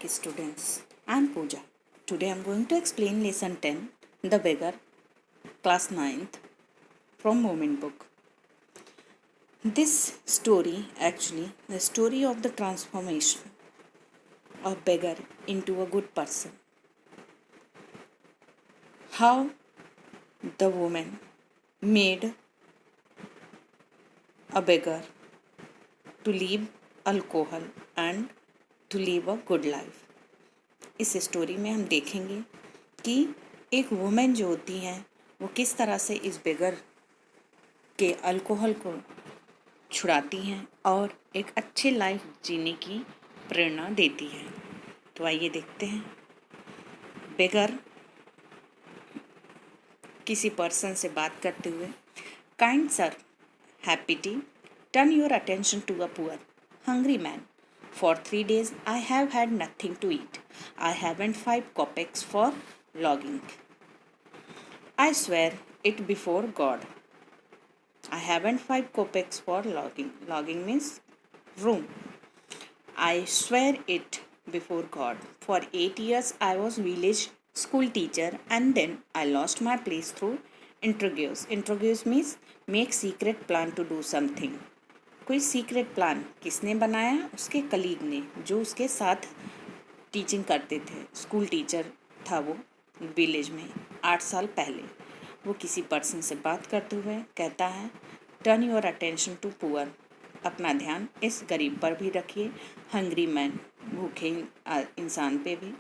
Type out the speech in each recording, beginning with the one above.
students. I am Pooja. Today I am going to explain lesson 10, The Beggar, class 9th, from Moment book. This story actually the story of the transformation of beggar into a good person. How the woman made a beggar to leave alcohol and to live a good life. इस story में हम देखेंगे कि एक women जो होती हैं वो किस तरह से इस बेगर के अल्कोहल को छुड़ाती हैं और एक अच्छी लाइफ जीने की प्रेरणा देती है। तो आइए देखते हैं। बेगर किसी पर्सन से बात करते हुए, kind sir, happy tea, turn your attention to a poor hungry man. For 3 days I have had nothing to eat. I haven't 5 kopecks for logging. I swear it before God. I haven't 5 kopecks for logging. Logging means room. I swear it before God. For 8 years I was village school teacher and then I lost my place through intrigues. Intrigues means make secret plan to do something. कोई secret plan किसने बनाया? उसके colleague ने, जो उसके साथ teaching करते थे। स्कूल टीचर था वो विलेज में 8 साल पहले। वो किसी पर्सन से बात करते हुए कहता है, turn your attention to poor, अपना ध्यान इस गरीब पर भी रखिए, हंग्री मैन, भूखे इंसान पे भी।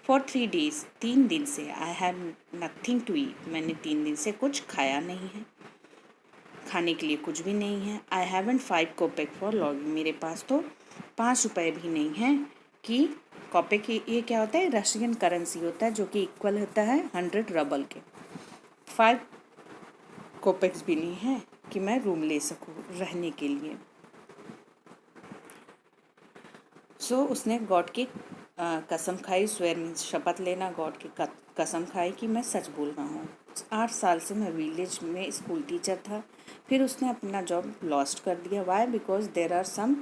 फॉर 3 days, 3 दिन से, I have nothing to eat, मैंने 3 दिन से कुछ खाया नहीं है, खाने के लिए कुछ भी नहीं है। आई हैवेंट 5 कोपेक फॉर लॉगिंग, मेरे पास तो 5 रुपये भी नहीं है कि कोपेक, ये क्या होता है? रशियन करेंसी होता है जो कि इक्वल होता है 100 रबल के। 5 कोपेक्स भी नहीं है कि मैं रूम ले सकूँ रहने के लिए। सो उसने गॉड की कसम खाई। स्वेयर मीन्स शपथ लेना, गॉड की कसम खाई कि मैं सच बोल रहा हूँ। 8 साल से मैं विलेज में स्कूल टीचर था, फिर उसने अपना जॉब लॉस्ट कर दिया। Why? Because there are some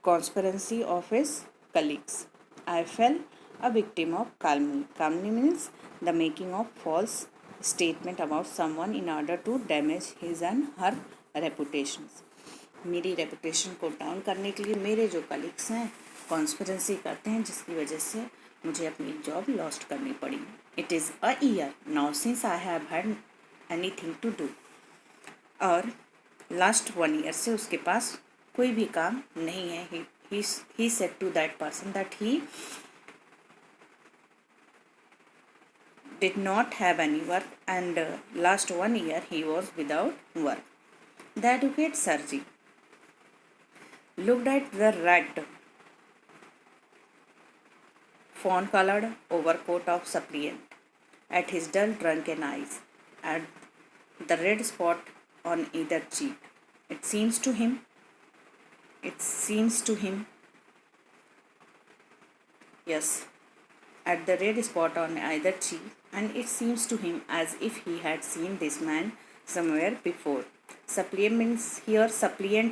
conspiracy of his colleagues. I fell a victim of calumny. Calumny means the making of false statement about someone in order to damage his and her reputations. मेरी reputation को down करने के लिए मेरे जो colleagues हैं conspiracy करते हैं, जिसकी वजह से मुझे अपनी जॉब लॉस्ट करनी पड़ी। It is a year now since I have had anything to do. और लास्ट 1 ईयर से उसके पास कोई भी काम नहीं है। He said to that person that he did not have any work and last 1 year he was without work. The advocate Sergi looked at the red fawn-colored overcoat of suppliant, at his dull drunken eyes, at the red spot on either cheek. It seems to him, yes, at the red spot on either cheek, and it seems to him as if he had seen this man somewhere before. Suppliant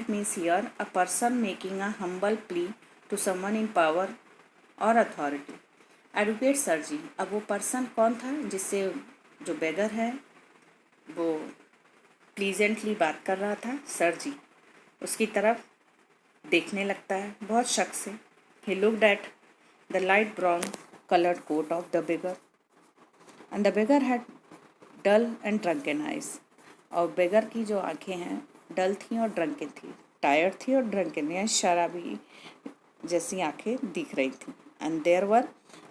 means here a person making a humble plea to someone in power और authority. Advocate sir जी, अब वो person कौन था जिससे जो बेगर है वो pleasantly बात कर रहा था? सर जी उसकी तरफ देखने लगता है बहुत शक से। He looked at the light brown colored coat of the beggar, and the beggar had dull and drunken eyes. और बेगर की जो आंखें हैं डल थी और ड्रंकन थी, टायर्ड थी और ड्रंकन, या शराबी जैसी आंखें दिख रही थी। And there were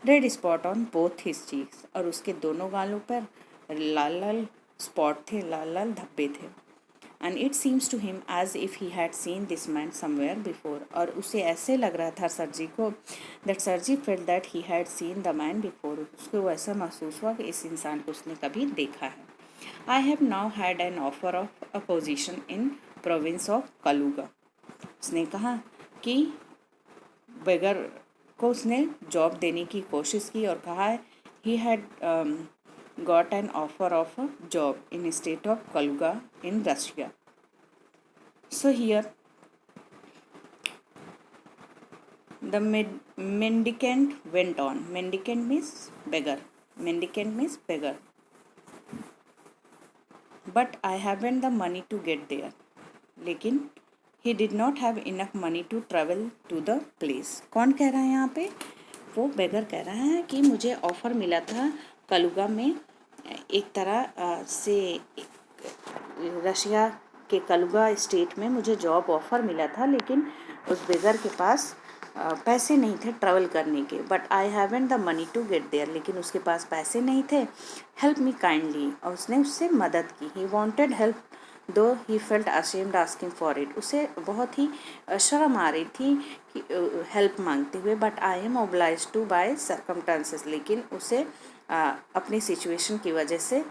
red spot on both his cheeks, और उसके दोनों गालों पर लाल लाल स्पॉट थे, लाल लाल धब्बे थे। And it seems to him as if he had seen this man somewhere before, और उसे ऐसे लग रहा था सर जी को that sir ji felt that he had seen the man before, उसको ऐसा महसूस हुआ कि इस इंसान को उसने कभी देखा है। I have now had an offer of a position in province of कलुगा। उसने कहा कि बेगर को उसने जॉब देने की कोशिश की और कहा है he had got an offer of a job in state of Kaluga in Russia. So here The mendicant went on. Mendicant means beggar. Mendicant means beggar. But I haven't the money to get there. लेकिन he did not have enough money to travel to the place. कौन कह रहा है यहाँ पे? वो बेगर कह रहा है कि मुझे ऑफ़र मिला था कलुगा में, एक तरह से रशिया के कलुगा स्टेट में मुझे जॉब ऑफ़र मिला था, लेकिन उस बेगर के पास पैसे नहीं थे ट्रैवल करने के. But I haven't the money to get there. लेकिन उसके पास पैसे नहीं थे. Help me kindly. और उसने उससे मदद की. He wanted help though he felt ashamed asking for it. उसे बहुत ही शर्म आ रही थी कि हेल्प मांगते हुए. But I am obliged to by circumstances. लेकिन उसे अपनी सिचुएशन की वजह से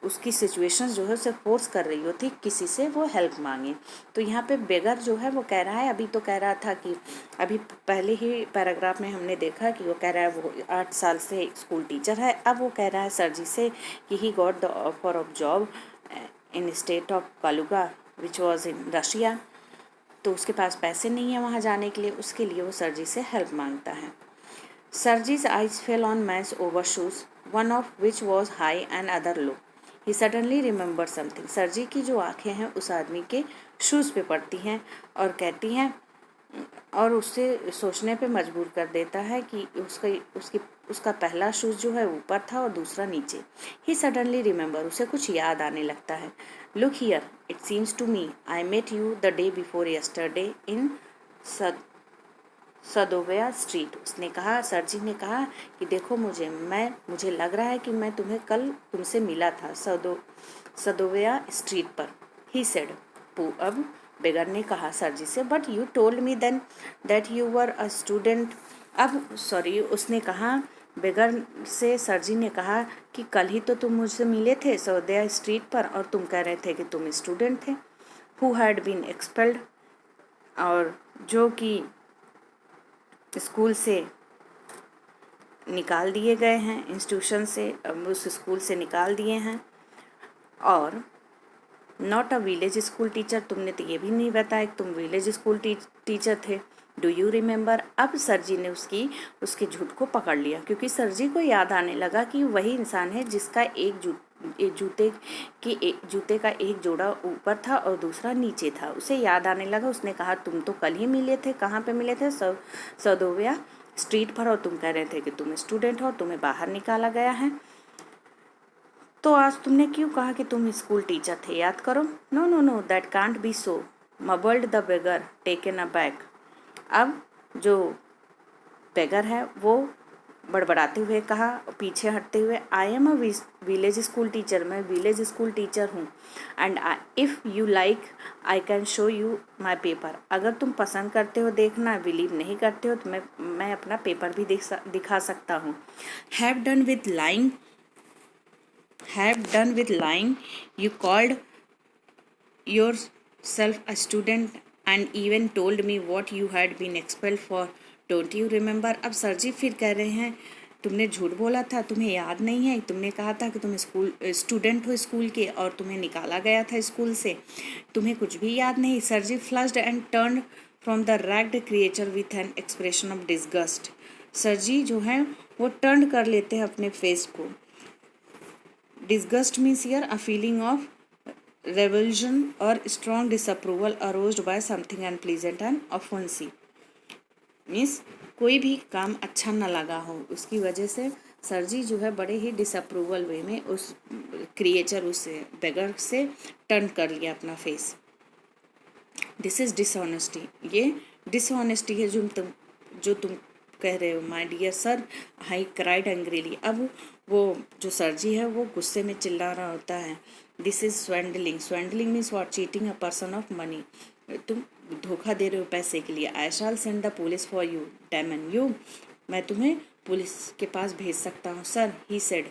उसकी सिचुएशन जो है उसे फोर्स कर रही होती किसी से वो हेल्प मांगे. तो यहाँ पे बेगर जो है वो कह रहा है, अभी तो कह रहा था कि अभी पहले ही पैराग्राफ में हमने देखा कि वो कह रहा है वो 8 साल से स्कूल टीचर है. अब वो कह रहा है सर जी से कि he got the offer of job in state of Kaluga which was in Russia. तो उसके पास पैसे नहीं है वहाँ जाने के लिए. उसके लिए वो सर जी से हेल्प मांगता है. Sergey's eyes fell on man's overshoes, one of which was high and other low. He suddenly remembered something. सरजी की जो आंखें हैं उस आदमी के शूज़ पे पड़ती हैं और कहती हैं और उससे सोचने पे मजबूर कर देता है कि उसका पहला शूज़ जो है ऊपर था और दूसरा नीचे. He suddenly remembered. उसे कुछ याद आने लगता है. Look here, it seems to me I met you the day before yesterday in Sadovaya street. उसने कहा, सर जी ने कहा कि देखो मुझे लग रहा है कि मैं तुम्हें कल तुमसे मिला था सदोवया स्ट्रीट पर. He said. अब बेगर ने कहा सर जी से, but you told me then that you were a student. उसने कहा बेगर से, सर जी ने कहा कि कल ही तो तुम मुझसे मिले थे सदोवया स्ट्रीट पर और तुम कह रहे थे कि तुम स्टूडेंट थे. Who had been expelled. और जो कि स्कूल से निकाल दिए गए हैं, इंस्टीट्यूशन से उस स्कूल से निकाल दिए हैं. और not a village school teacher. तुमने तो ये भी नहीं बताया कि तुम विलेज स्कूल टीचर थे. Do you remember. अब सर जी ने उसके झूठ को पकड़ लिया, क्योंकि सर जी को याद आने लगा कि वही इंसान है जिसका जूते का एक जोड़ा ऊपर था और दूसरा नीचे था. उसे याद आने लगा. उसने कहा तुम तो कल ही मिले थे. कहाँ पे मिले थे? सदोवया स्ट्रीट पर. और तुम कह रहे थे कि तुम स्टूडेंट हो, तुम्हें बाहर निकाला गया है. तो आज तुमने क्यों कहा कि तुम स्कूल टीचर थे? याद करो. No no no, that can't be so, mumbled the beggar taken aback. अब जो बेगर है वो बड़बड़ाते हुए कहा, पीछे हटते हुए, I am a village school teacher. मैं विलेज स्कूल टीचर हूँ. And if you like I can show you my paper. अगर तुम पसंद करते हो देखना, बिलीव नहीं करते हो तो मैं अपना पेपर भी दिखा सकता हूँ. Have done with lying you called yourself a student and even told me what you had been expelled for. Don't you remember. अब सर जी फिर कह रहे हैं तुमने झूठ बोला था, तुम्हें याद नहीं है. तुमने कहा था कि तुम स्टूडेंट हो स्कूल के और तुम्हें निकाला गया था स्कूल से. तुम्हें कुछ भी याद नहीं. Sergei flushed and turned from the ragged creature with an expression of disgust. Sergei जो है वो टर्न कर लेते हैं अपने फेस को. Disgust means here a feeling of revulsion or strong disapproval aroused by something unpleasant and offensive. Means कोई भी काम अच्छा न लगा हो, उसकी वजह से सर जी जो है बड़े ही डिसअप्रूवल वे में उस क्रिएचर उस बेगर से टर्न कर लिया अपना फेस. This is dishonesty. ये डिसऑनेस्टी है जो तुम कह रहे हो. My dear sir, I cried angrily. अब वो जो सर जी है वो गुस्से में चिल्ला रहा होता है. This is swindling. Swindling means what? Cheating a person of money. तुम धोखा दे रहे हो पैसे के लिए. I shall send the police for you. Damn you. मैं तुम्हें पुलिस के पास भेज सकता हूँ सर. He said.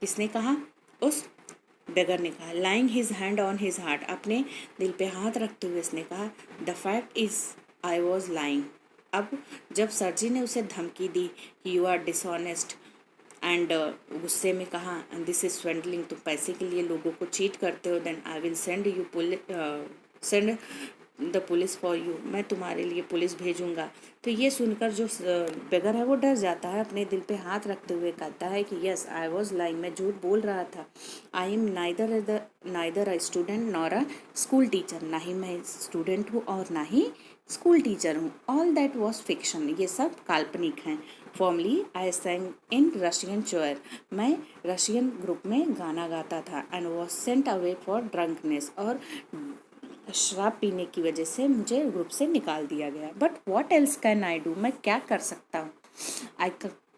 किसने कहा? उस बेगर ने कहा. Lying his hand on his heart. अपने दिल पे हाथ रखते हुए इसने कहा, the fact is I was lying. अब जब सर जी ने उसे धमकी दी कि यू आर डिसऑनेस्ट एंड गुस्से में कहा एंड दिस इज स्वेंडलिंग, तुम पैसे के लिए लोगों को चीट करते हो, then I will send the police for you, मैं तुम्हारे लिए पुलिस भेजूंगा। तो ये सुनकर जो बेगर है वो डर जाता है, अपने दिल पे हाथ रखते हुए कहता है कि यस आई वॉज लाइंग, मैं झूठ बोल रहा था। I am neither a student nor a school teacher, ना ही मैं स्टूडेंट हूँ और ना ही स्कूल टीचर हूँ। ऑल दैट वॉज फिक्शन, ये सब काल्पनिक हैं। Formerly I sang in Russian choir, मैं रशियन ग्रुप में गाना गाता था। And was sent away for drunkenness, और शराब पीने की वजह से मुझे ग्रुप से निकाल दिया गया। But what else can I do, मैं क्या कर सकता हूँ। I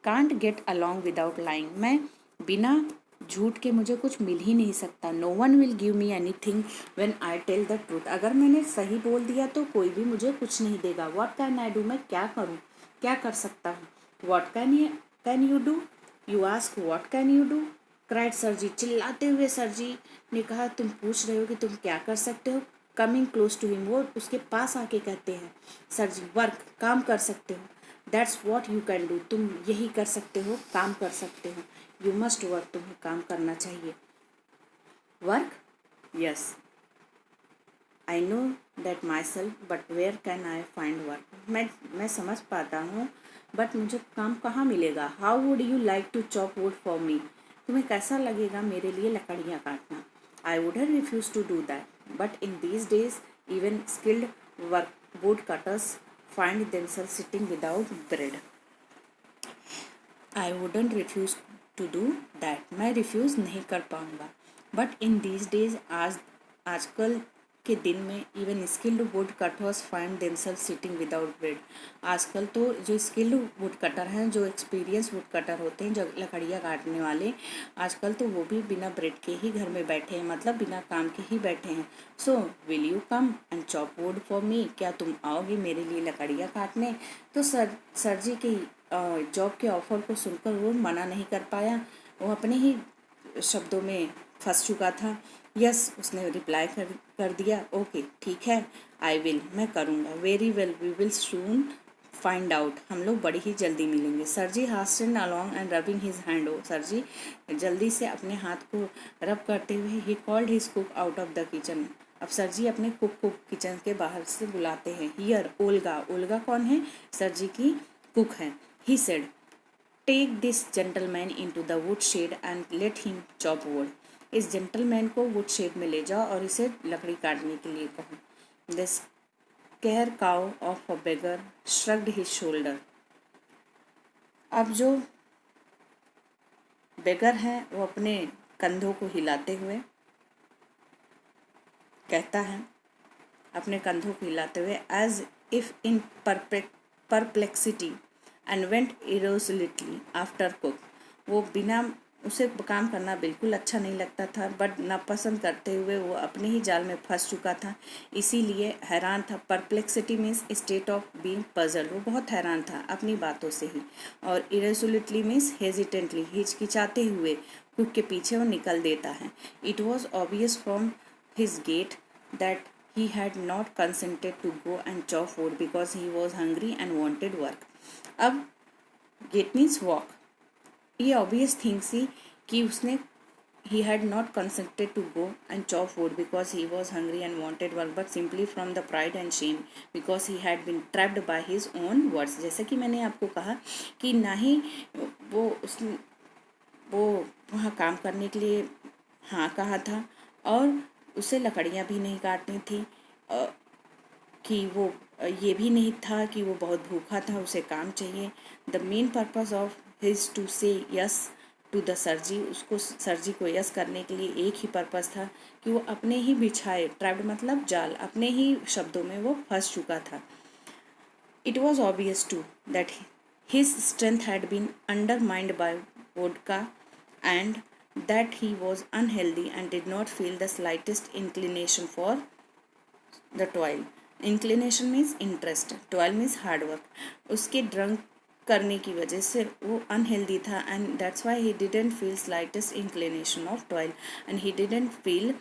can't get along without lying, मैं बिना झूठ के मुझे कुछ मिल ही नहीं सकता। No one will give me anything when I tell the truth, अगर मैंने सही बोल दिया तो कोई भी मुझे कुछ नहीं देगा। वॉट कैन आई डू, मैं क्या करूँ, क्या कर सकता हूँ। What can you do, you ask what can you do, cried सरजी, चिल्लाते हुए सरजी ने कहा, तुम पूछ रहे हो कि तुम क्या कर सकते हो। कमिंग क्लोज टू हिम, वो उसके पास आके कहते हैं, सरजी वर्क, काम कर सकते हो। That's what you can do, तुम यही कर सकते हो, काम कर सकते हो। यू मस्ट वर्क, तुम्हें काम करना चाहिए। Work, yes I know that myself, but where can I find work, मैं समझ पाता हूँ, बट मुझे काम कहाँ मिलेगा। How would you like to chop wood for me, तुम्हें कैसा लगेगा मेरे लिए लकड़ियाँ काटना। I wouldn't refuse to do that, but in these days even skilled work wood cutters find themselves sitting without bread. I wouldn't refuse to do that, मैं refuse नहीं कर पाऊँगा। बट इन दीज डेज, आजकल के दिन में even skilled wood cutters find themselves sitting without bread, आजकल तो जो स्किल्ड वुड कटर हैं, जो एक्सपीरियंस वुड कटर होते हैं, जो लकड़ियाँ काटने वाले, आजकल तो वो भी बिना ब्रेड के ही घर में बैठे हैं, मतलब बिना काम के ही बैठे हैं। So will you come and chop wood for मी, क्या तुम आओगे मेरे लिए लकड़ियाँ काटने। तो सर जी की जॉब के ऑफ़र को सुनकर वो मना नहीं कर पाया, वो अपने ही शब्दों में फंस चुका था। यस, उसने रिप्लाई कर दिया, ओके ठीक है, आई विल, मैं करूँगा। Very well, we will soon find out, हम लोग बड़ी ही जल्दी मिलेंगे। Sergei hasted along and rubbing his hand, Sergei जल्दी से अपने हाथ को रब करते हुए ही called his cook out of the kitchen, अब सर जी अपने कुक को किचन के बाहर से बुलाते हैं। हियर ओल्गा, ओल्गा कौन है, सर जी की कुक है। He said, take this gentleman into the wood shed and let him chop wood, इस जेंटलमैन को वुड शेड में ले जाओ और इसे लकड़ी काटने के लिए कहो। This care cow of a beggar shrugged his shoulder, अब जो बेगर है वो अपने कंधों को हिलाते हुए कहता है, अपने कंधों को हिलाते हुए, as if in perplexity and went irresolutely after cook, वो बिना, उसे काम करना बिल्कुल अच्छा नहीं लगता था, बट नापसंद करते हुए वो अपने ही जाल में फंस चुका था, इसीलिए हैरान था। Perplexity means state of being puzzle, वो बहुत हैरान था अपनी बातों से ही। और इरेसोल्युटली मीन्स हेजिटेंटली, हिचकिचाते हुए कुक के पीछे वो निकल देता है। It was obvious from his gait that he had not consented to go and chop food because he was hungry and wanted work. अब गेट मीन्स वॉक, ये ऑब्वियस थिंग सी कि उसने he had not consented to go and chop wood because he was hungry and wanted work, but simply from the pride and shame because he had been trapped by his own words। जैसे कि मैंने आपको कहा कि ना ही वो वहाँ काम करने के लिए हाँ कहा था, और उसे लकड़ियाँ भी नहीं काटनी थी, कि वो ये भी नहीं था कि वो बहुत भूखा था, उसे काम चाहिए। The main purpose of his to say yes to the Sergei, उसको सर्जी को यस करने के लिए एक ही पर्पज़ था कि वो अपने ही बिछाए, ट्रैप्ड मतलब जाल, अपने ही शब्दों में वो फंस चुका था। It was obvious to that his strength had been undermined by vodka and that he was unhealthy and did not feel the slightest inclination for the toil. Inclination means interest, toil means hard work. उसके drunk करने की वजह से वो unhealthy था, and that's why he didn't feel slightest inclination of toil and he didn't feel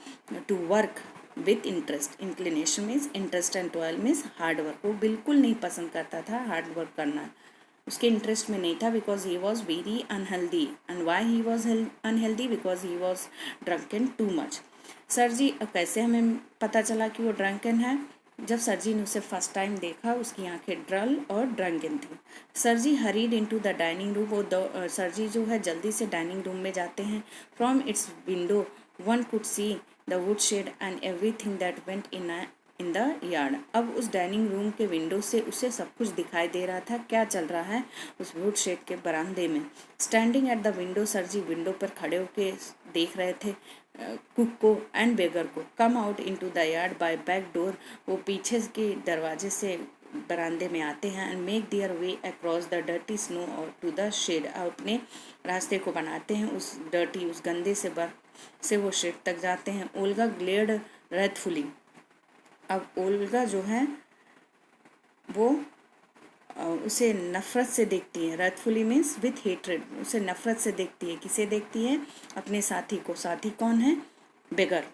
to work with interest. Inclination means interest and toil means hard work. वो बिल्कुल नहीं पसंद करता था हार्ड वर्क करना, उसके इंटरेस्ट में नहीं था, because he was very unhealthy. And why he was unhealthy, because he was drunken too much. Sergei अब कैसे हमें पता चला कि वो ड्रंकन है, जब सरजी ने उसे फर्स्ट टाइम देखा उसकी आंखें ड्रल और ड्रंकन थी। सरजी hurried into the dining room. वो सरजी जो है जल्दी से डाइनिंग रूम में जाते हैं। From its window one could see the wood shed and everything that went in the yard. अब उस डाइनिंग रूम के विंडो से उसे सब कुछ दिखाई दे रहा था, क्या चल रहा है उस वुड शेड के बरामदे में। स्टैंडिंग एट द विंडो, सरजी विंडो पर खड़े होकर देख रहे थे कुक को एंड बेगर को come out into the yard by back door. वो पीछे के दरवाजे से बरामदे में आते हैं and make their way across the dirty snow और टू द शेड। अपने रास्ते को बनाते हैं उस डर्टी, उस गंदे से बर्फ से वो शेड तक जाते हैं। Olga glared wrathfully. अब ओल्गा जो है वो उसे नफ़रत से देखती है। रेथफुली मीन्स विथ हेट्रेड, उसे नफ़रत से देखती है। किसे देखती है? अपने साथी को। साथी कौन है? बेगर।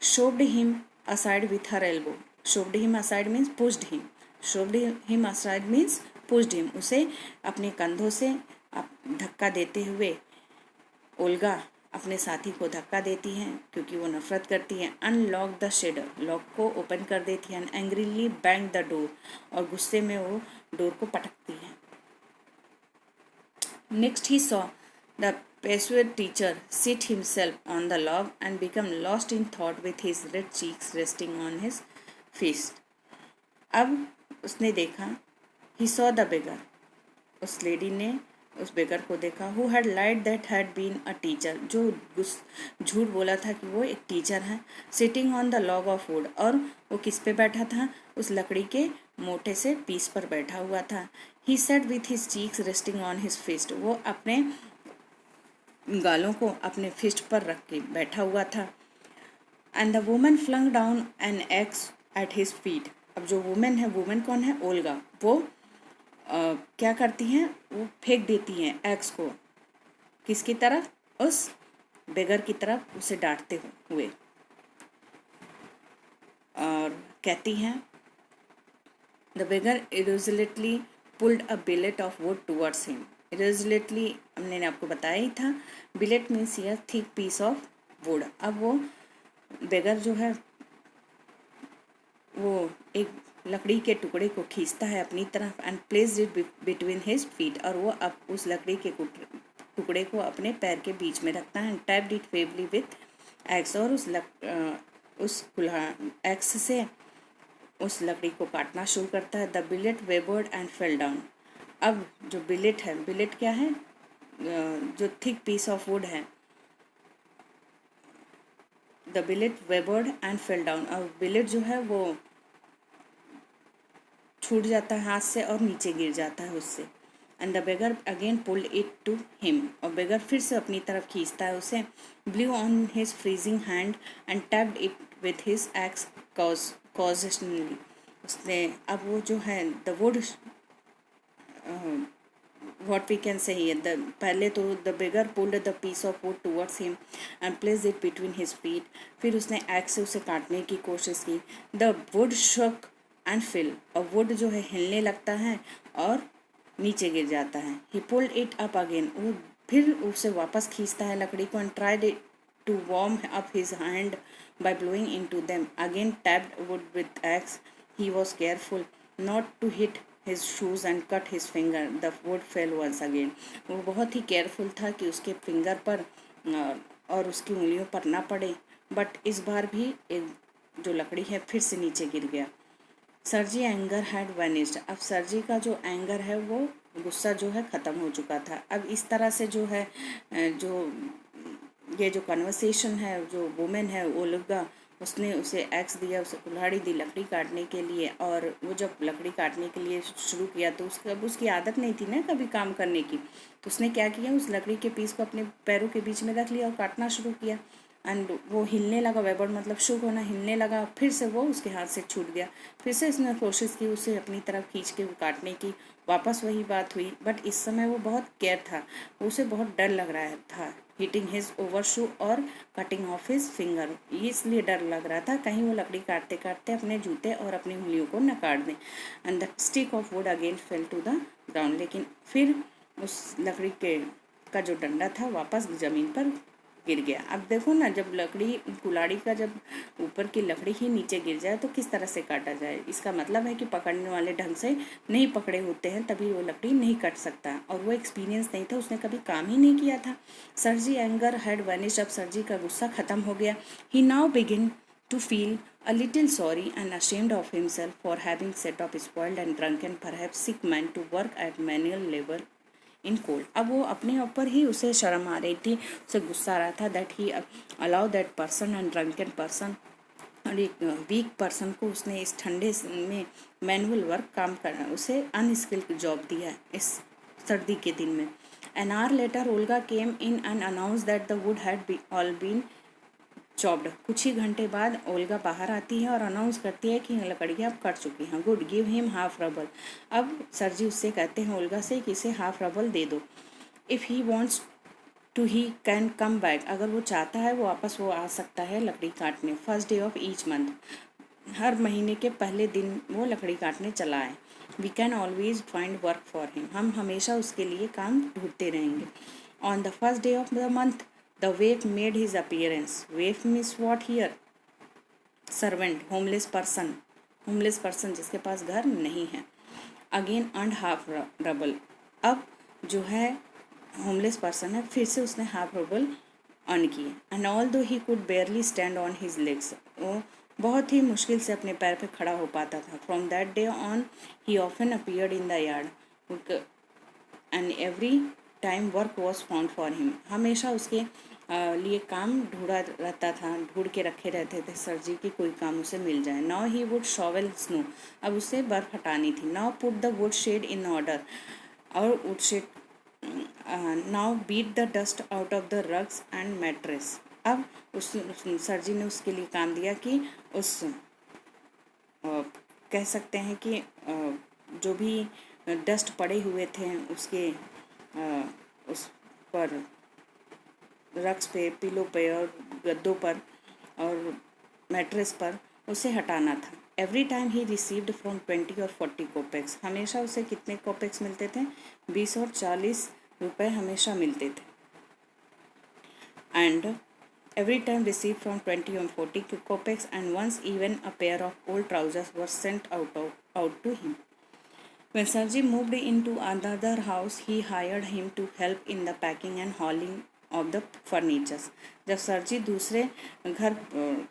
shoved him aside with her elbow. shoved him aside means pushed him. shoved him aside means pushed him. उसे अपने कंधों से धक्का देते हुए ओल्गा अपने साथी को धक्का देती है क्योंकि वो नफरत करती है। अनलॉक द शेडर, लॉक को ओपन कर देती है। एंग्रीली बैंग द डोर, और गुस्से में वो डोर को पटकती है। Next he saw the persuade teacher sit himself on the log and become lost in thought with his red cheeks resting on his fist. अब उसने देखा, he saw the beggar, उस लेडी ने उस बेगर को देखा, who had lied that had been a teacher, जो झूठ बोला था कि वो एक टीचर है। sitting on the log of wood, और वो किस पे बैठा था? उस लकड़ी के मोटे से पीस पर बैठा हुआ था। he sat with his cheeks resting on his fist, वो अपने गालों को अपने फिस्ट पर रख के बैठा हुआ था। And the woman flung down an axe at his feet. अब जो वुमेन है, वुमेन कौन है? ओल्गा। वो क्या करती हैं? वो फेंक देती हैं एक्स को। किसकी तरफ? उस बेगर की तरफ, उसे डांटते हुए। और कहती हैं the beggar irresolutely pulled a billet of wood towards him. Irresolutely हमने आपको बताया ही था, billet means here thick piece of wood. अब वो बेगर जो है वो एक लकड़ी के टुकड़े को खींचता है अपनी तरफ and place it between his feet, और वो अब उस लकड़ी के टुकड़े को अपने पैर के बीच में रखता है। And tapped it feebly with axe, और उस एक्स से उस लकड़ी को काटना शुरू करता है। The billet wavered and fell down. अब जो बिलेट है, बिलेट क्या है? जो थिक पीस ऑफ वुड है। The billet wavered and fell down, और बिलेट जो है वो छूट जाता है हाथ से और नीचे गिर जाता है उससे। And the beggar again pulled it to him, और बेगर फिर से अपनी तरफ खींचता है उसे। Blew on his freezing hand and tapped it with his axe cautiously. उसने अब वो जो है the wood what we can say here, the पहले तो the beggar pulled the piece of wood towards him and placed it between his feet. फिर उसने x से उसे काटने की कोशिश की। the wood shook and fell, और wood जो है हिलने लगता है और नीचे गिर जाता है। he pulled it up again, वो फिर उसे वापस खींचता है लकड़ी को and tried to warm up his hand by blowing into them. Again tapped wood with axe. He was careful not to hit his shoes and cut his finger. The wood fell once again. वो बहुत ही careful था कि उसके finger पर और उसकी उंगलियों पर ना पड़े, बट इस बार भी एक जो लकड़ी है फिर से नीचे गिर गया। सरजी एंगर हैड वैनिस्ड। अब सरजी का जो एंगर है, वो गुस्सा जो है ख़त्म हो चुका था। अब इस तरह से जो है ये जो कन्वर्सेशन है, जो वुमेन है ओल्गा, उसने उसे एक्स दिया, उसे कुल्हाड़ी दी लकड़ी काटने के लिए, और वो जब लकड़ी काटने के लिए शुरू किया तो उसकी आदत नहीं थी ना कभी काम करने की, तो उसने क्या किया, उस लकड़ी के पीस को अपने पैरों के बीच में रख लिया और काटना शुरू किया। एंड वो हिलने लगा, वेबर्ड मतलब शुक होना, हिलने लगा, फिर से वो उसके हाथ से छूट गया। फिर से उसने कोशिश की उसे अपनी तरफ खींच के काटने की, वापस वही बात हुई, बट इस समय वो बहुत केयर था, उसे बहुत डर लग रहा था। हिटिंग हिज ओवर शू और कटिंग ऑफ हिज फिंगर, इसलिए डर लग रहा था कहीं वो लकड़ी काटते काटते अपने जूते और अपनी उंगलियों को न काट दें। And the stick of wood again fell to the ground, लेकिन फिर उस लकड़ी के का जो डंडा था वापस ज़मीन पर गिर गया। अब देखो ना, जब लकड़ी कुल्हाड़ी का जब ऊपर की लकड़ी ही नीचे गिर जाए तो किस तरह से काटा जाए। इसका मतलब है कि पकड़ने वाले ढंग से नहीं पकड़े होते हैं, तभी वो लकड़ी नहीं कट सकता। और वो एक्सपीरियंस नहीं था, उसने कभी काम ही नहीं किया था। सरजी एंगर हैड वैनिश, अब सरजी का गुस्सा खत्म हो गया। He now begin to feel a little sorry and ashamed of himself for having set up spoiled and drunken, perhaps sick man to work at manual labor in cold. अब वो अपने ऊपर ही उसे शर्म आ रही थी, उसे गुस्सा आ रहा था that he allow that person and drunken person, और एक वीक पर्सन को उसने इस ठंडे में मैनुअल वर्क काम करना, उसे अनस्किल्ड जॉब दिया है इस सर्दी के दिन में। An hour later Olga came in and announce that the wood had all been chopped. कुछ ही घंटे बाद ओल्गा बाहर आती है और अनाउंस करती है कि लकड़ियाँ अब कट चुकी हैं। Good, give him half rouble. अब सरजी उससे कहते हैं ओल्गा से कि इसे हाफ रबल दे दो। If he wants to he can come back, अगर वो चाहता है वो वापस वो आ सकता है लकड़ी काटने। First day of each month, हर महीने के पहले दिन वो लकड़ी काटने चला आए। We can always find work for him, हम हमेशा उसके लिए काम ढूंढते रहेंगे। On the first day of the month the waif made his appearance. Waif means what here? Servant, homeless person, homeless person जिसके पास घर नहीं है। अगेन अर्नड हाफ रबल, अब जो है होमलेस पर्सन है, फिर से उसने हाफ रबल अर्न किए। एंड ऑल दो he could बेयरली stand on his legs, वो बहुत ही मुश्किल से अपने पैर पे खड़ा हो पाता था। From that day on he often appeared in the yard and every time work was found for him, हमेशा उसके लिए काम ढूंढा रहता था, ढूंढ के रखे रहते थे सरजी की कोई काम उसे मिल जाए। Now he would shovel snow, अब उसे बर्फ हटानी थी। Now put the wood shed in order, और wood shed now beat the dust out of the rugs and mattress. अब उस सरजी ने उसके लिए काम दिया कि उस कह सकते हैं कि जो भी डस्ट पड़े हुए थे उसके उस पर, रक्स पे, पिलो पे और गद्दों पर और मैट्रेस पर उसे हटाना था। Every time he received from 20 और 40 कोपेक्स, हमेशा उसे कितने कोपेक्स मिलते थे? 20 और 40 रुपए हमेशा मिलते थे। And every time received from 20 or 40 kopecks, and once even a pair of old trousers were sent out to him. When Sarji moved into another house, he hired him to help in the packing and hauling of the furnitures. जब सरजी दूसरे घर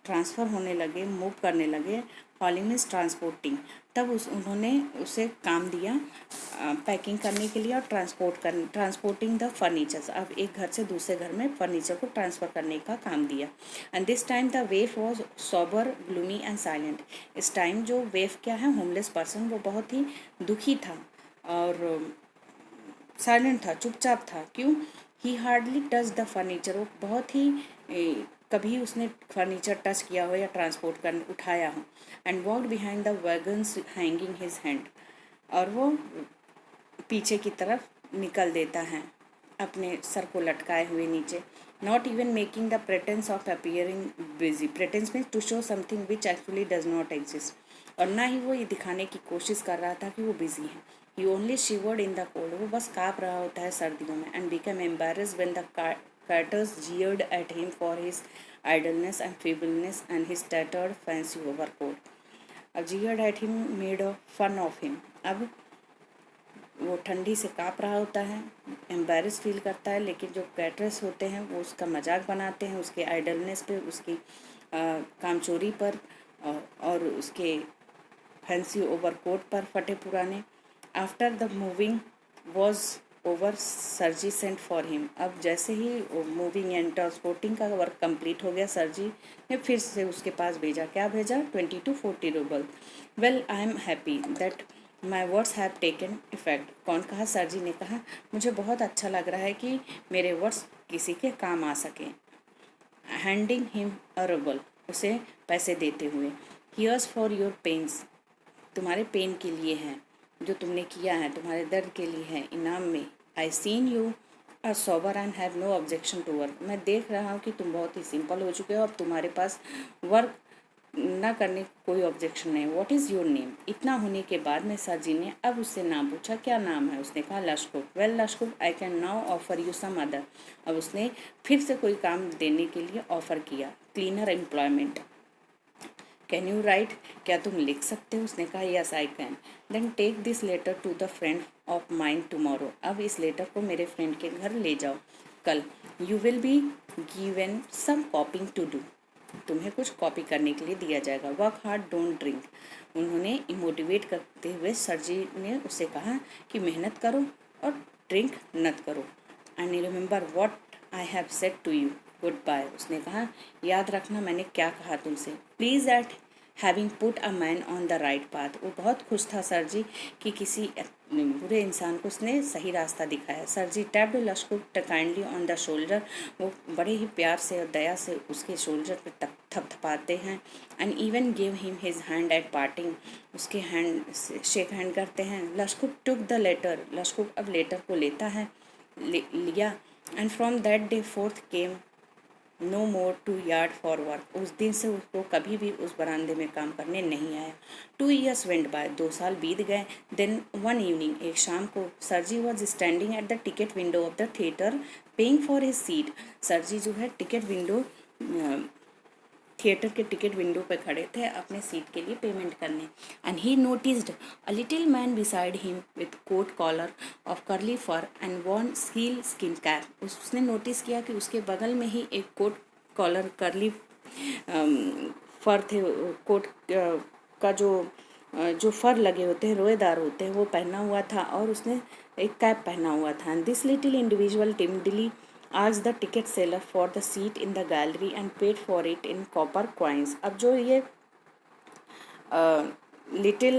transfer होने लगे, move करने लगे, हॉलिंग means transporting, तब उन्होंने उसे काम दिया पैकिंग करने के लिए और ट्रांसपोर्टिंग द फर्नीचर्स। अब एक घर से दूसरे घर में फर्नीचर को ट्रांसफ़र करने का काम दिया। And this time the वेफ was sober, gloomy and silent. इस टाइम जो वेफ क्या है, होमलेस पर्सन, वो बहुत ही दुखी था और साइलेंट था, चुपचाप था। क्यों? ही हार्डली टच द फर्नीचर, वो बहुत ही कभी उसने फर्नीचर टच किया हो या ट्रांसपोर्ट कर उठाया हो। And walk behind the wagons hanging his hand, और वो पीछे की तरफ निकल देता है अपने सर को लटकाए हुए नीचे। Not even making the pretence of appearing busy, pretence means to show something which actually does not exist, और ना ही वो ये दिखाने की कोशिश कर रहा था कि वो बिजी है। He only shivered in the cold, वो बस काँप रहा होता है सर्दियों में। And become embarrassed when the carters jeered at him for his idleness and feebleness and his tattered fancy overcoat. अब jeered at him made a fun of him, अब वो ठंडी से काँप रहा होता है, एम्बेरस फील करता है, लेकिन जो कैटरस होते हैं वो उसका मजाक बनाते हैं, उसके आइडलनेस पे, उसकी कामचोरी पर और उसके फैंसी ओवरकोट पर, फटे पुराने। After the moving was over, सरजी सेंट फॉर हिम, अब जैसे ही मूविंग एंड ट्रांसपोर्टिंग का वर्क कंप्लीट हो गया, सरजी ने फिर से उसके पास भेजा। क्या भेजा? 20 to 40 rouble. Well, I am happy that my words have taken effect. कौन कहा? सरजी ने कहा, मुझे बहुत अच्छा लग रहा है कि मेरे वर्ड्स किसी के काम आ सके। हैंडिंग हिम अ रूबल, उसे पैसे देते हुए। हियर्स फॉर योर पेन्स, तुम्हारे पेन के लिए है, जो तुमने किया है तुम्हारे दर्द के लिए है, इनाम में। I seen you are sober and have no objection to work, मैं देख रहा हूँ कि तुम बहुत ही सिंपल हो चुके हो, अब तुम्हारे पास वर्क ना करने की कोई ऑब्जेक्शन नहीं। What is your name? इतना होने के बाद में सर जी ने अब उससे नाम पूछा, क्या नाम है? उसने कहा Lushkov. Well Lushkov, I can now offer you some other. अब उसने फिर से कोई काम देने के लिए ऑफर किया, cleaner employment. Can you write? क्या तुम लिख सकते हो? उसने कहा yes I can. Then take this letter to the friend of mind tomorrow. अब इस लेटर को मेरे फ्रेंड के घर ले जाओ कल। You will be given some copying to do. तुम्हें कुछ कॉपी करने के लिए दिया जाएगा। Work hard, don't drink. उन्होंने मोटिवेट करते हुए सर जी ने उससे कहा कि मेहनत करो और ड्रिंक मत करो। And remember what I have said to you, goodbye. उसने कहा याद रखना मैंने क्या कहा तुमसे। Please at having put a man on the right path. वो बहुत खुश था सर जी कि किसी बुरे इंसान को उसने सही रास्ता दिखाया। Sergei tapped Lushkov kindly on the shoulder. वो बड़े ही प्यार से और दया से उसके शोल्डर पर थपथपाते हैं। And even give him his hand at parting. उसके हैंड शेक हैंड करते हैं। लशकुप टुक द लेटर। लशकुप अब लेटर को लेता है, लिया। And from that day forth came no more to yard for work. उस दिन से उसको कभी भी उस बरामदे में काम करने नहीं आया। 2 years वेंट बाय। 2 साल बीत गए। देन वन इवनिंग, एक शाम को, Sergei was standing at the ticket window of the theatre paying for his seat. Sergei जो है टिकट विंडो, थिएटर के टिकट विंडो पे खड़े थे अपने सीट के लिए पेमेंट करने। And he noticed a little man beside him with coat collar of curly fur and worn sealskin cap. उसने नोटिस किया कि उसके बगल में ही एक कोट कॉलर कर्ली फर थे। कोट का जो फर लगे होते हैं, रोएदार होते हैं, वो पहना हुआ था और उसने एक कैप पहना हुआ था। And this little individual timidly asked the ticket seller for the seat in the gallery and paid for it in copper coins। अब जो ये लिटिल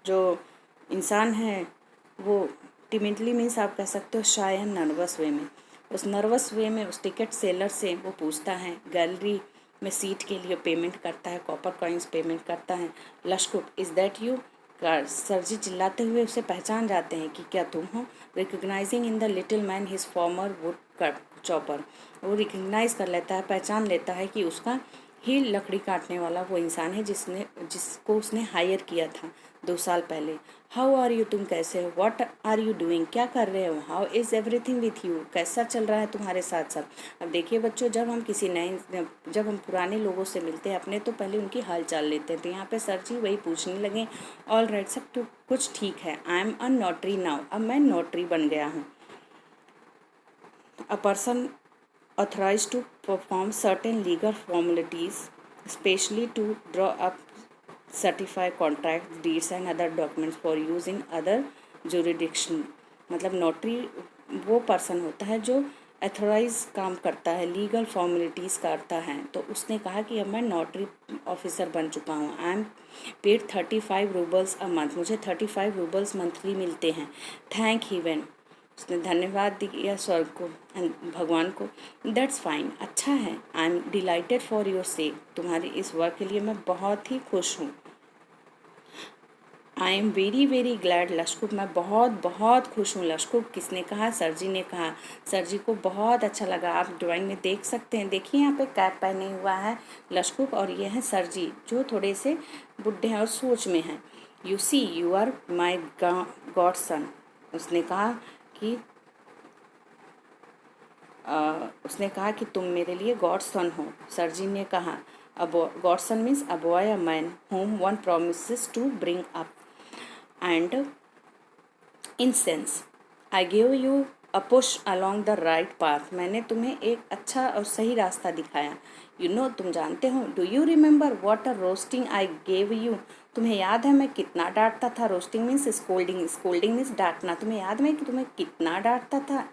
जो इंसान है वो टिमिडली मीन्स आप कह सकते हो शायद नर्वस वे में, उस नर्वस वे में उस टिकट सेलर से वो पूछता है, गैलरी में सीट के लिए पेमेंट करता है, कॉपर कॉइन्स पेमेंट करता है। लशकुप, इज़ दैट यू? सर जी चिल्लाते हुए उसे पहचान जाते हैं कि क्या तुम हो? Recognising in the little man his farmer would chopper. वो रिकग्नाइज कर लेता है, पहचान लेता है कि उसका ही लकड़ी काटने वाला वो इंसान है जिसको उसने हायर किया था 2 साल पहले। How are you? तुम कैसे हो? What are you doing? क्या कर रहे हो? How is everything with you? कैसा चल रहा है तुम्हारे साथ सब? अब देखिए बच्चों, जब हम पुराने लोगों से मिलते हैं अपने, तो पहले उनकी हाल चाल लेते हैं। तो यहाँ पे सर जी वही पूछने लगे। ऑल राइट, सब तो कुछ ठीक है। I am a notary now. अब मैं नोटरी बन गया हूँ। A person authorized to perform certain legal formalities, especially to draw up, certify contracts, deeds and other documents for use in other jurisdiction। मतलब नोटरी वो पर्सन होता है जो अथोराइज काम करता है, लीगल फॉर्मेलिटीज़ करता है। तो उसने कहा कि अब मैं नोटरी ऑफिसर बन चुका हूँ। I am paid 35 roubles a month. मुझे 35 रूबल्स मंथली मिलते हैं। Thank heaven. उसने धन्यवाद दिया स्वर्ग को, भगवान को। दैट्स फाइन, अच्छा है। I am delighted for your sake. तुम्हारे इस वर्क के लिए मैं बहुत ही खुश हूँ। I am very very glad Lushkov. मैं बहुत बहुत खुश हूँ लशकुप। किसने कहा? सर जी ने कहा। सर जी को बहुत अच्छा लगा। आप ड्राइंग में देख सकते हैं, देखिए यहाँ पे कैप पहने हुआ है लशकुप, और ये हैं सर जी जो थोड़े से बुढ़े हैं और सोच में हैं। You see you are my godson. उसने कहा कि तुम मेरे लिए गॉड सन हो। सर जी ने कहा godson means a boy, a man whom one promises to bring up and in sense. I give you a push along the right path. मैंने तुम्हें एक अच्छा और सही रास्ता दिखाया। यू नो, तुम जानते हो। Do you remember what a roasting I gave you? तुम्हें याद है मैं कितना डांटता था? Roasting means scolding, scolding means डांटना। तुम्हें याद है कि तुम्हें कितना डांटता था?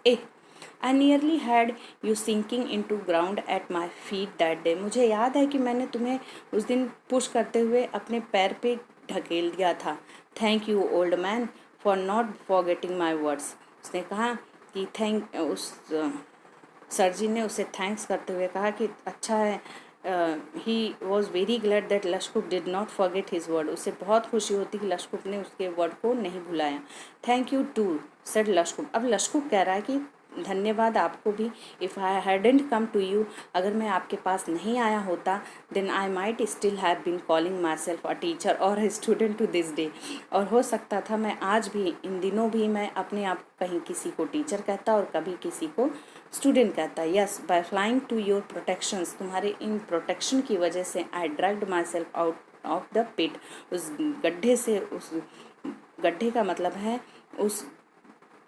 I nearly had you sinking into ground at my feet that day. मुझे याद है कि मैंने तुम्हें उस दिन पुश करते हुए अपने पैर पे ढकेल दिया था। Thank you old man for not forgetting my words. उसने कहा कि सर जी ने उसे थैंक्स करते हुए कहा कि अच्छा है। He was very glad that Lushkov did not forget his word. उसे बहुत खुशी होती कि लशकुप ने उसके वर्ड को नहीं भुलाया। Thank you too said Lushkov. अब लशकुप कह रहा है कि धन्यवाद आपको भी। If I hadn't come to you, अगर मैं आपके पास नहीं आया होता, then I might still have been calling myself a teacher और a student to this day. और हो सकता था मैं आज भी, इन दिनों भी, मैं अपने आप को कहीं किसी को टीचर कहता और कभी किसी को स्टूडेंट कहता। Yes, by flying to your protections, तुम्हारे इन प्रोटेक्शन की वजह से I dragged myself out of the pit, उस गड्ढे से, उस गड्ढे का मतलब है उस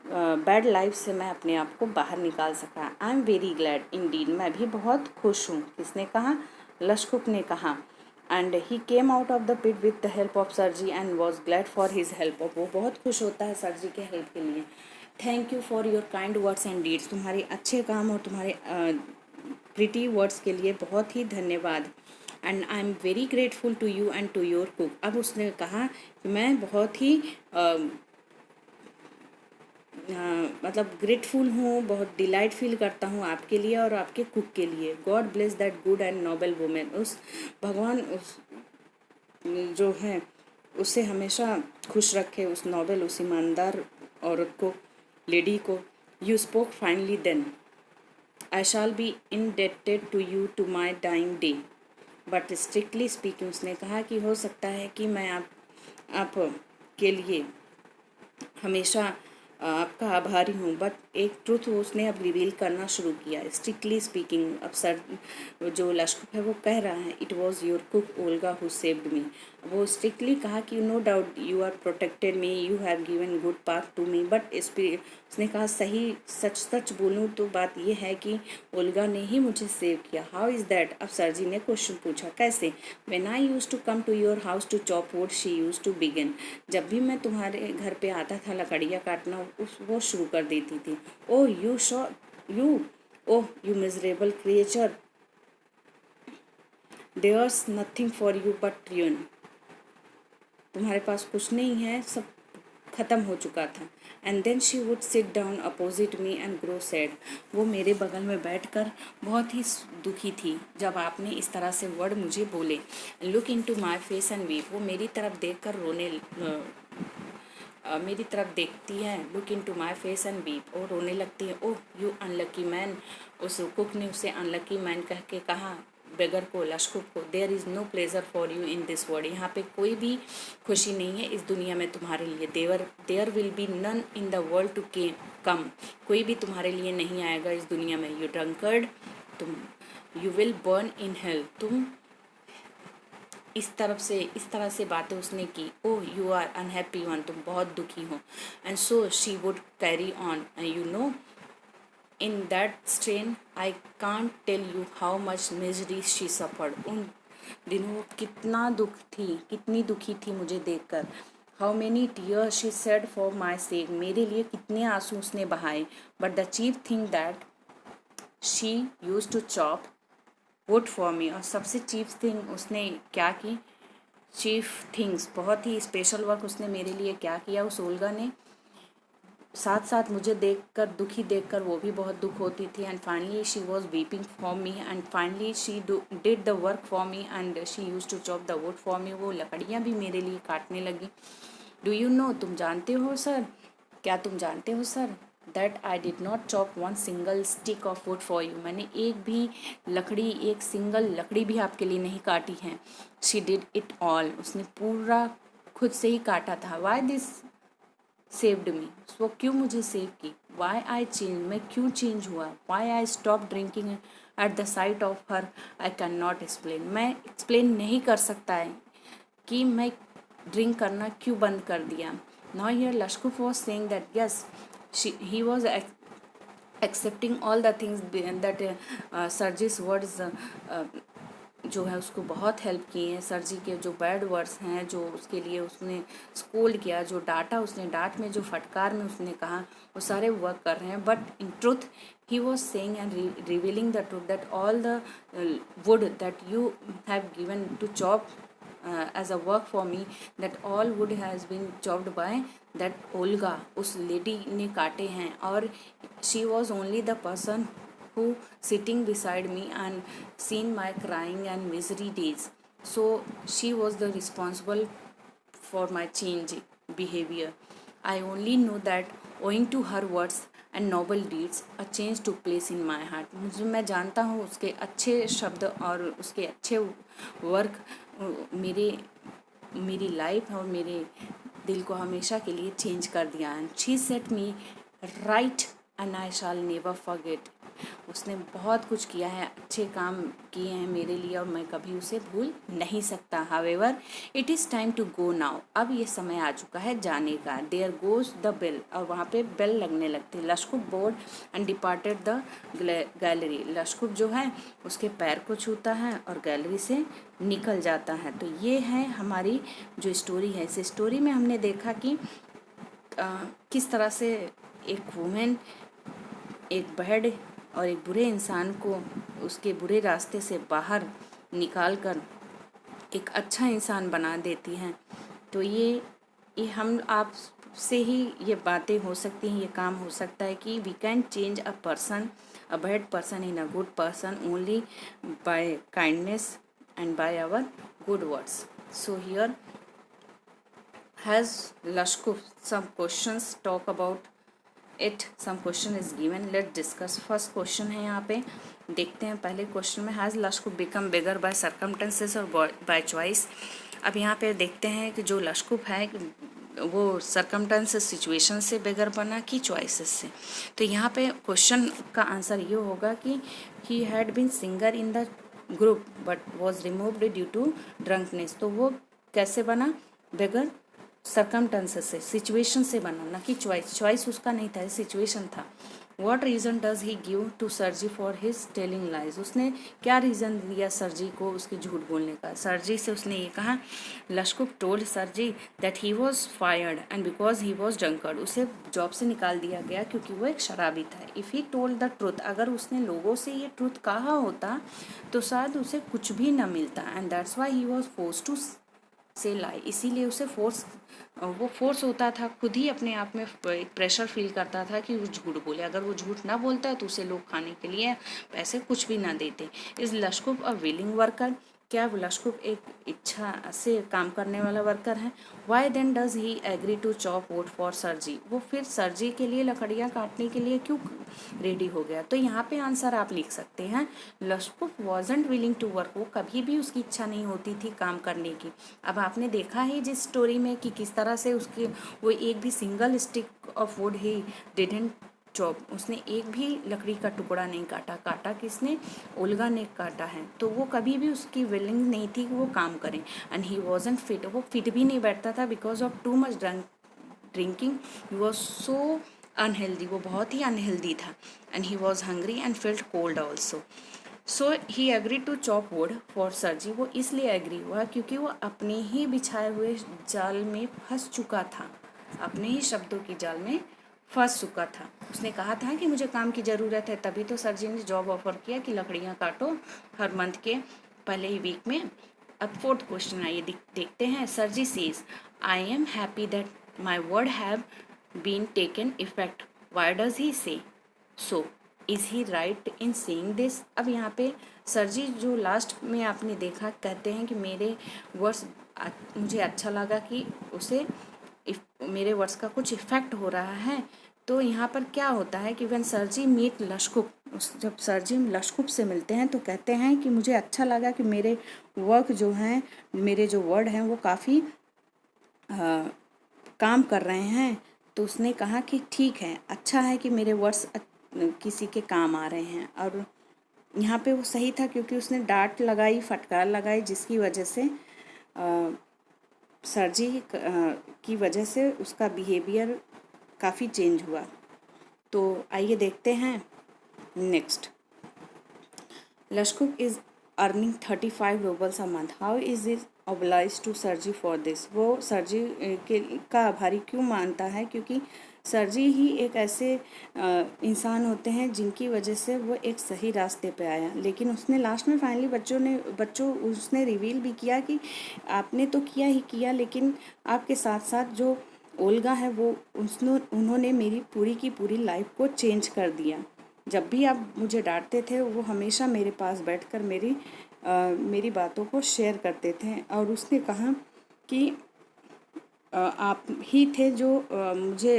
बैड लाइफ से मैं अपने आप को बाहर निकाल सका। आई एम वेरी ग्लैड इंडीड, मैं भी बहुत खुश हूँ। किसने कहा? लशकुक ने कहा। And he came out of the pit with the help of Sergei and was glad for his help. और वो बहुत खुश होता है सरजी के हेल्प के लिए। Thank you for your kind words and deeds, तुम्हारे अच्छे काम और तुम्हारे प्रिटी वर्ड्स के लिए बहुत ही धन्यवाद। And I am very grateful to you and to your cook. अब उसने कहा कि मैं बहुत ही मतलब ग्रेटफुल हूँ, बहुत डिलाइट फील करता हूँ आपके लिए और आपके कुक के लिए। God bless that good and noble woman, उस भगवान उस जो है उसे हमेशा खुश रखे, उस नोबल, उस ईमानदार औरत को, लेडी को। You spoke finally then, I shall be indebted to you to my dying day, but strictly speaking, उसने कहा कि हो सकता है कि मैं आप के लिए हमेशा आपका आभारी हूँ, बट एक ट्रूथ उसने अब रिवील करना शुरू किया। स्ट्रिक्टली स्पीकिंग, अब सर जो लश्कुक है वो कह रहा है, it was your cook Olga who saved me. वो स्ट्रिक्टली कहा कि no doubt you are protected me, you have given good path to me, but उसने कहा सही सच सच बोलूँ तो बात ये है कि ओल्गा ने ही मुझे सेव किया। How is that? अब सरजी ने क्वेश्चन पूछा, कैसे? When I use to come to your house to chop wood, she use to begin, जब भी मैं तुम्हारे घर पे आता था लकड़ियाँ काटना, वो शुरू कर देती थी। Oh you show you oh you miserable creature, there's nothing for you but ruin, तुम्हारे पास कुछ नहीं है, सब ख़त्म हो चुका था। And then she would sit down opposite me and grow sad, वो मेरे बगल में बैठकर बहुत ही दुखी थी जब आपने इस तरह से वर्ड मुझे बोले। Look into my face and weep, वो मेरी तरफ देख कर मेरी तरफ देखती है। Look into my face and weep, और रोने लगती है। ओह यू अनलकी मैन, उस कुक ने उसे अनलकी मैन कह के कहा, बेगर को, लश्कुक को। There is no pleasure for you in this world, यहाँ पे कोई भी खुशी नहीं है इस दुनिया में तुम्हारे लिए। There will be none in the world to come, कोई भी तुम्हारे लिए नहीं आएगा इस दुनिया में। यू ड्रंकर्ड, तुम, you will burn in hell, तुम इस तरह से बातें उसने की। Oh you are unhappy one, तुम बहुत दुखी हो। And so she would carry on, you know in that strain I can't tell you how much misery she suffered, उन दिनों वो कितना दुख थी, कितनी दुखी थी मुझे देखकर। How many tears she said for my sake, मेरे लिए कितने आंसू उसने बहाए। But the chief thing that she use to chop wood for me, और सबसे चीफ थिंग उसने क्या की, चीफ थिंग्स, बहुत ही स्पेशल वर्क उसने मेरे लिए क्या किया उस ओल्गा ने। साथ साथ मुझे देखकर, दुखी देखकर वो भी बहुत दुख होती थी। And finally she was weeping for me and finally she did the work for me and she use to chop the wood for me, वो लकड़ियाँ भी मेरे लिए काटने लगी। डू यू नो, तुम जानते हो सर, क्या तुम जानते हो sir, that I did not chop one single stick of would for you, मैंने एक भी लकड़ी, एक सिंगल लकड़ी भी आपके लिए नहीं काटी है। शी डिड इट ऑल, उसने पूरा खुद से ही काटा था। वाई दिस सेव्ड मी, वो क्यों मुझे सेव की। वाई आई चेंज, मैं क्यों चेंज हुआ। Why I stop drinking at the sight of her, I can not explain, मैं एक्सप्लेन नहीं कर सकता है कि मैं ड्रिंक करना क्यों बंद कर दिया। Now here Lushkov was saying that yes he was accepting all the things that Sergei's words जो है उसको बहुत हेल्प किए हैं। सर जी के जो बैड वर्ड्स हैं, जो उसके लिए उसने स्कोल्ड किया, जो डांटा उसने, डांट में जो फटकार में उसने कहा, वो सारे वर्क कर रहे हैं। But in truth he was saying and revealing the truth that all the wood that you have given to chop as a work for me, that all wood has been chopped by that Olga, उस lady ने काटे हैं। और she was only the person who sitting beside me and seen my crying and misery days, so she was the responsible for my change behavior. I only know that owing to her words and noble deeds a change to place in my heart. मुझे, मैं जानता हूँ उसके अच्छे शब्द और उसके अच्छे वर्क मेरी लाइफ और मेरे दिल को हमेशा के लिए चेंज कर दिया। And she said me right and I shell never forget. उसने बहुत कुछ किया है, अच्छे काम किए हैं मेरे लिए और मैं कभी उसे भूल नहीं सकता। However it is time to go now. अब ये समय आ चुका है जाने का। देयर गोज द बेल, और वहाँ पे बेल लगने लगती। Lushkov bowed and departed the gallery. Lushkov जो है उसके पैर को छूता है और गैलरी से निकल जाता है। तो ये है हमारी जो स्टोरी है। इस स्टोरी में हमने देखा कि किस तरह से एक वुमेन एक बैड और एक बुरे इंसान को उसके बुरे रास्ते से बाहर निकाल कर एक अच्छा इंसान बना देती हैं। तो ये हम आप से ही ये बातें हो सकती हैं, ये काम हो सकता है कि we can change a person, a bad person in a good person only by kindness and by our good words. So here has Lushkov some questions talk about it, some question is given, let's discuss। First question है यहाँ पे, देखते हैं पहले question में। Has Lushkov become bigger by circumstances और by choice. अब यहाँ पे देखते हैं कि जो लशकुफ है वो सर्कमटेंसेस सिचुएशन से बिगर बना कि चॉइसेस से। तो यहाँ पे क्वेश्चन का आंसर ये होगा कि he had been singer in the group but was removed due to drunkenness. तो वो कैसे बना? बिगर सर्कमटेंसेस से, सिचुएशन से बना, ना कि चॉइस। चॉइस उसका नहीं था, सिचुएशन था। What reason does he give to Sergei for his telling lies. उसने क्या रीज़न दिया सरजी को उसके झूठ बोलने का? सरजी से उसने ये कहा, लशकुफ टोल्ड सरजी that he was fired and because he was drunkard. उसे जॉब से निकाल दिया गया क्योंकि वो एक शराबी था। If he told the truth, अगर उसने लोगों से ये ट्रूथ कहा होता तो शायद उसे कुछ भी न मिलता। And that's why he was force to say lie, इसीलिए उसे फोर्स होता था, खुद ही अपने आप में एक प्रेशर फील करता था कि वो झूठ बोले। अगर वो झूठ ना बोलता तो उसे लोग खाने के लिए पैसे कुछ भी ना देते। इज लशकुफ अ विलिंग वर्कर, क्या लशकुफ एक इच्छा से काम करने वाला वर्कर है? Why then does he agree to chop wood for Sergei, वो फिर सरजी के लिए लकड़ियाँ काटने के लिए क्यों रेडी हो गया? तो यहाँ पे आंसर आप लिख सकते हैं, लशकुफ वॉजंट विलिंग टू वर्क, वो कभी भी उसकी इच्छा नहीं होती थी काम करने की। अब आपने देखा ही जिस स्टोरी में कि किस तरह से उसकी वो एक भी single stick of would he didn't chop, उसने एक भी लकड़ी का टुकड़ा नहीं काटा। काटा किसने? ओल्गा ने काटा है। तो वो कभी भी उसकी विलिंग नहीं थी कि वो काम करें। एंड ही वॉजंट फिट, वो फिट भी नहीं बैठता था because of too much drinking. He was so unhealthy, वो बहुत ही अनहेल्दी था। And he was hungry and felt cold also. So he agree to chop wood for Sergei, वो इसलिए एग्री हुआ क्योंकि वो अपने ही बिछाए हुए जाल में फंस चुका था, अपने ही शब्दों की जाल में फंस चुका था। उसने कहा था कि मुझे काम की ज़रूरत है, तभी तो सरजी ने जॉब ऑफर किया कि लकड़ियाँ काटो हर मंथ के पहले ही वीक में। अब फोर्थ क्वेश्चन आइए देखते हैं। Sergei says, I am happy that my word have been taken effect. Why does he say so? Is he right in saying this? अब यहाँ पे सरजी जो लास्ट में आपने देखा, कहते हैं कि मेरे वर्ड्स, मुझे अच्छा लगा कि उसे मेरे वर्ड्स का कुछ इफ़ेक्ट हो रहा है। तो यहाँ पर क्या होता है कि व्हेन सरजी मीट लशकुफ, जब सरजी लशकुफ से मिलते हैं तो कहते हैं कि मुझे अच्छा लगा कि मेरे वर्क जो हैं, मेरे जो वर्ड हैं वो काफ़ी काम कर रहे हैं। तो उसने कहा कि ठीक है, अच्छा है कि मेरे वर्ड्स किसी के काम आ रहे हैं। और यहाँ पे वो सही था क्योंकि उसने डांट लगाई, फटकार लगाई, जिसकी वजह से सरजी की वजह से उसका बिहेवियर काफ़ी चेंज हुआ। तो आइए देखते हैं next. Lushkov is earning 35 roubles a month, how is is oblige to Sergei for this. वो सरजी के का आभारी क्यों मानता है? क्योंकि सरजी ही एक ऐसे इंसान होते हैं जिनकी वजह से वो एक सही रास्ते पे आया। लेकिन उसने लास्ट में फाइनली उसने रिवील भी किया कि आपने तो किया ही किया, लेकिन आपके साथ साथ जो ओल्गा है वो उन्होंने मेरी पूरी की पूरी लाइफ को चेंज कर दिया। जब भी आप मुझे डांटते थे वो हमेशा मेरे पास बैठकर मेरी बातों को शेयर करते थे। और उसने कहा कि आप ही थे जो मुझे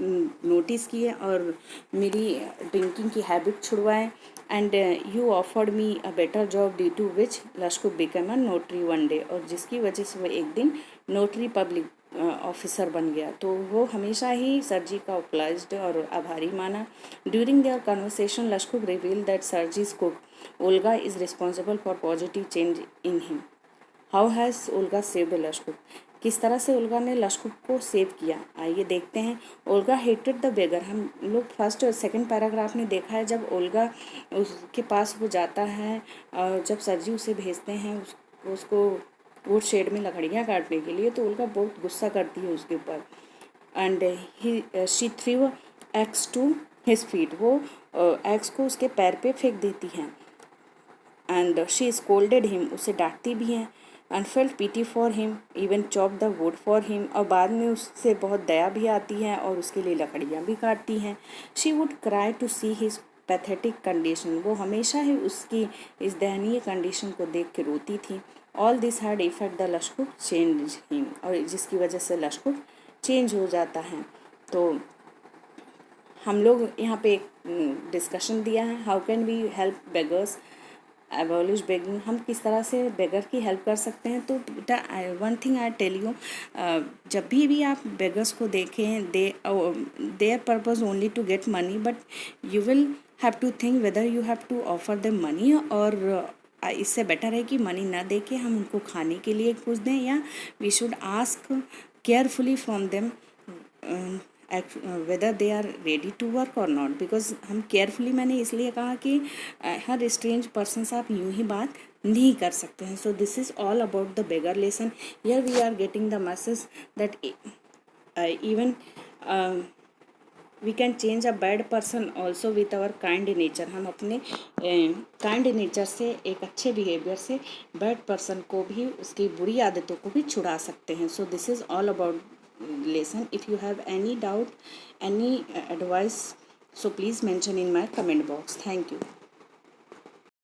नोटिस किए और मेरी ड्रिंकिंग की हैबिट छुड़वाएं, and you offered me a better job due to which Lushkov become a notary one day, और जिसकी वजह से वो एक दिन नोटरी पब्लिक ऑफिसर बन गया। तो वो हमेशा ही सर जी का ऑब्लाइज्ड और आभारी माना। During their conversation Lushkov reveal that Sergei cook Olga is responsible for positive change in him. How has Olga saved Lushkov, किस तरह से ओल्गा ने लश्कुर को सेव किया, आइए देखते हैं। ओल्गा हेटेड द बेगर, हम लोग फर्स्ट और सेकंड पैराग्राफ में देखा है जब ओल्गा उसके पास वो जाता है और जब सरजी उसे भेजते हैं उसको वुड शेड में लकड़ियाँ काटने के लिए, तो ओल्गा बहुत गुस्सा करती है उसके ऊपर। And he she threw axe to his feet, वो एक्स को उसके पैर पे फेंक देती हैं। एंड शी स्कोल्डेड हिम, उसे डांटती भी हैं। And felt PT for him, even chop the wood for him, और बाद में उससे बहुत दया भी आती है और उसके लिए लकड़ियाँ भी काटती हैं। She would cry to see his pathetic condition, वो हमेशा ही उसकी इस दयनीय कंडीशन को देख के रोती थी। All this had effect the Lushkov change him, और जिसकी वजह से लश्कुर चेंज हो जाता है। तो हम लोग यहाँ पे एक डिस्कशन दिया है, how can we help beggars abolish begging, हम किस तरह से बेगर की हेल्प कर सकते हैं। तो बेटा one thing I tell you, जब भी आप बेगर्स को देखें, their purpose only to get money, but you will have to think whether you have to offer them money, और इससे बेटर है कि मनी ना दे के हम उनको खाने के लिए कुछ दें, या we should ask carefully from them whether they are ready to work or not. Because हम केयरफुली, मैंने इसलिए कहा कि हर स्ट्रेंज पर्सन से आप यूं ही बात नहीं कर सकते हैं। So this is all about the beggar lesson. Here we are getting the message that even we can change a bad person also with our kind nature, हम अपने काइंड नेचर से, एक अच्छे बिहेवियर से बैड पर्सन को भी, उसकी बुरी आदतों को भी छुड़ा सकते हैं। So this is all about lesson. If you have any doubt, any advice, so please mention in my comment box. Thank you.